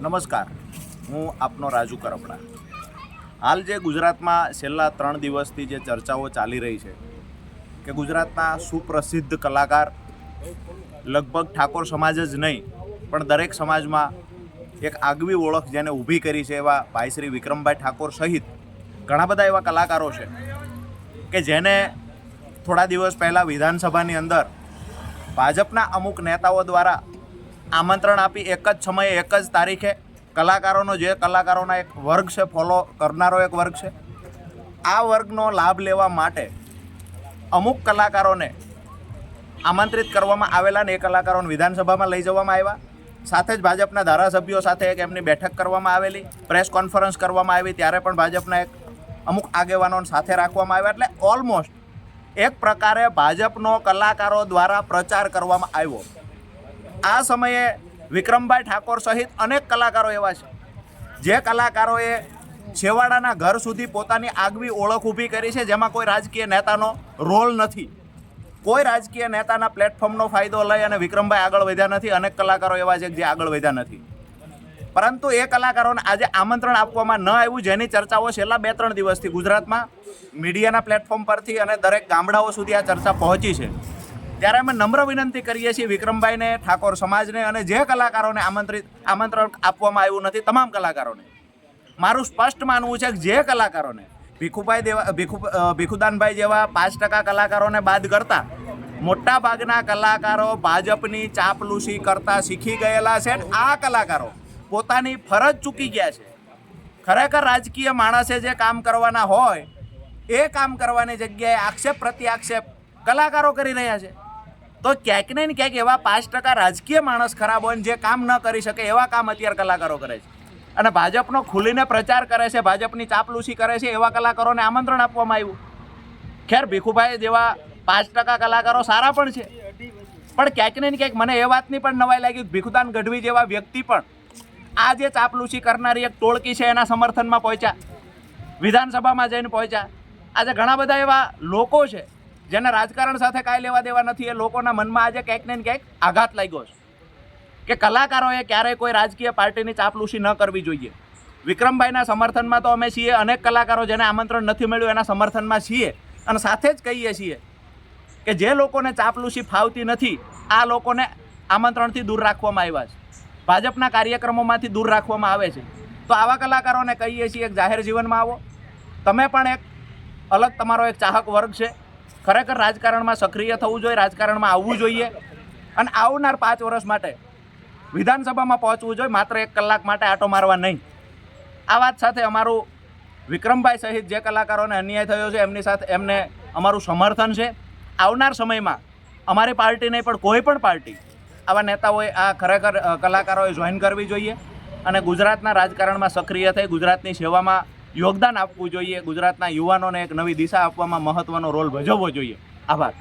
નમસ્કાર, હું આપનો રાજુ કરપડા। હાલ જે ગુજરાતમાં છેલ્લા 3 દિવસથી જે ચર્ચાઓ ચાલી રહી છે કે ગુજરાતના સુપ્રસિદ્ધ કલાકાર, લગભગ ઠાકોર સમાજ જ નહીં પણ દરેક સમાજમાં એક આગવી ઓળખ જેને ઊભી કરી છે એવા ભાઈ શ્રી વિક્રમભાઈ ઠાકોર સહિત ઘણા બધા એવા કલાકારો છે કે જેને થોડા દિવસ પહેલાં વિધાનસભાની અંદર ભાજપના અમુક નેતાઓ દ્વારા આમંત્રણ આપી એક જ સમયે એક જ તારીખે કલાકારોના એક વર્ગ છે, ફોલો કરનારો એક વર્ગ છે, આ વર્ગનો લાભ લેવા માટે અમુક કલાકારોને આમંત્રિત કરવામાં આવેલા ને એ કલાકારોને વિધાનસભામાં લઈ જવામાં આવ્યા। સાથે જ ભાજપના ધારાસભ્યો સાથે એક એમની બેઠક કરવામાં આવેલી, પ્રેસ કોન્ફરન્સ કરવામાં આવી, ત્યારે પણ ભાજપના એક અમુક આગેવાનોને સાથે રાખવામાં આવ્યા। એટલે ઓલમોસ્ટ એક પ્રકારે ભાજપનો કલાકારો દ્વારા પ્રચાર કરવામાં આવ્યો। આ સમયે વિક્રમભાઈ ઠાકોર સહિત અનેક કલાકારો એવા છે જે કલાકારોએ છેવાડાના ઘર સુધી પોતાની આગવી ઓળખ ઊભી કરી છે, જેમાં કોઈ રાજકીય નેતાનો રોલ નથી, કોઈ રાજકીય નેતાના પ્લેટફોર્મનો ફાયદો લઈ અને વિક્રમભાઈ આગળ વધ્યા નથી। અનેક કલાકારો એવા છે જે આગળ વધ્યા નથી, પરંતુ એ કલાકારોને આજે આમંત્રણ આપવામાં ન આવ્યું, જેની ચર્ચાઓ છેલ્લા 2-3 દિવસથી ગુજરાતમાં મીડિયાના પ્લેટફોર્મ પરથી અને દરેક ગામડાઓ સુધી આ ચર્ચા પહોંચી છે। ત્યારે અમે નમ્ર વિનંતી કરીએ છીએ વિક્રમભાઈને, ઠાકોર સમાજને અને જે કલાકારોને આમંત્રણ આપવામાં આવ્યું નથી, તમામ કલાકારોને મારું સ્પષ્ટ માનવું છે કે જે કલાકારોને ભીખુદાનભાઈ જેવા 5% કલાકારોને બાદ કરતા મોટા ભાગના કલાકારો ભાજપની ચાપલૂસી કરતા શીખી ગયેલા છે। આ કલાકારો પોતાની ફરજ ચૂકી ગયા છે। ખરેખર રાજકીય માણસે જે કામ કરવાના હોય એ કામ કરવાની જગ્યાએ આક્ષેપ પ્રત્યાક્ષેપ કલાકારો કરી રહ્યા છે। તો ક્યાંક ને ક્યાંક એવા 5% રાજકીય માણસ ખરાબ હોય ને જે કામ ન કરી શકે એવા કામ અત્યારે કલાકારો કરે છે અને ભાજપનો ખુલીને પ્રચાર કરે છે, ભાજપની ચાપલૂસી કરે છે, એવા કલાકારોને આમંત્રણ આપવામાં આવ્યું। ખેર, ભીખુભાઈ જેવા 5% કલાકારો સારા પણ છે, પણ ક્યાંક ને ક્યાંક મને એ વાતની પણ નવાઈ લાગી કે ભીખુદાન ગઢવી જેવા વ્યક્તિ પણ આ જે ચાપલૂસી કરનારી એક ટોળકી છે એના સમર્થનમાં પહોંચ્યા, વિધાનસભામાં જઈને પહોંચ્યા। આજે ઘણા બધા એવા લોકો છે જેને રાજકારણ સાથે કાંઈ લેવા દેવા નથી, એ લોકોના મનમાં આજે ક્યાંક ને ક્યાંક આઘાત લાગ્યો છે કે કલાકારોએ ક્યારેય કોઈ રાજકીય પાર્ટીની ચાપલૂસી ન કરવી જોઈએ। વિક્રમભાઈના સમર્થનમાં તો અમે છીએ, અનેક કલાકારો જેને આમંત્રણ નથી મળ્યું એના સમર્થનમાં છીએ અને સાથે જ કહીએ છીએ કે જે લોકોને ચાપલૂસી ફાવતી નથી આ લોકોને આમંત્રણથી દૂર રાખવામાં આવ્યા છે, ભાજપના કાર્યક્રમોમાંથી દૂર રાખવામાં આવે છે। તો આવા કલાકારોને કહીએ છીએ કે જાહેર જીવનમાં આવો, તમે પણ એક અલગ તમારો એક ચાહક વર્ગ છે, ખરેખર રાજકારણમાં સક્રિય થવું જોઈએ, રાજકારણમાં આવવું જોઈએ અને આવનાર 5 વર્ષ માટે વિધાનસભામાં પહોંચવું જોઈએ, માત્ર 1 કલાક માટે આટો મારવા નહીં। આ વાત સાથે અમારું વિક્રમભાઈ સહિત જે કલાકારોને અન્યાય થયો છે એમની સાથે એમને અમારું સમર્થન છે। આવનાર સમયમાં અમારી પાર્ટી નહીં પણ કોઈ પણ પાર્ટી આવા નેતાઓએ આ ખરેખર કલાકારોએ જોઈન કરવી જોઈએ અને ગુજરાતના રાજકારણમાં સક્રિય થઈ ગુજરાતની સેવામાં યોગદાન આપવું જોઈએ, ગુજરાતના યુવાનોને એક નવી દિશા આપવામાં મહત્ત્વનો રોલ ભજવવો જોઈએ। આભાર।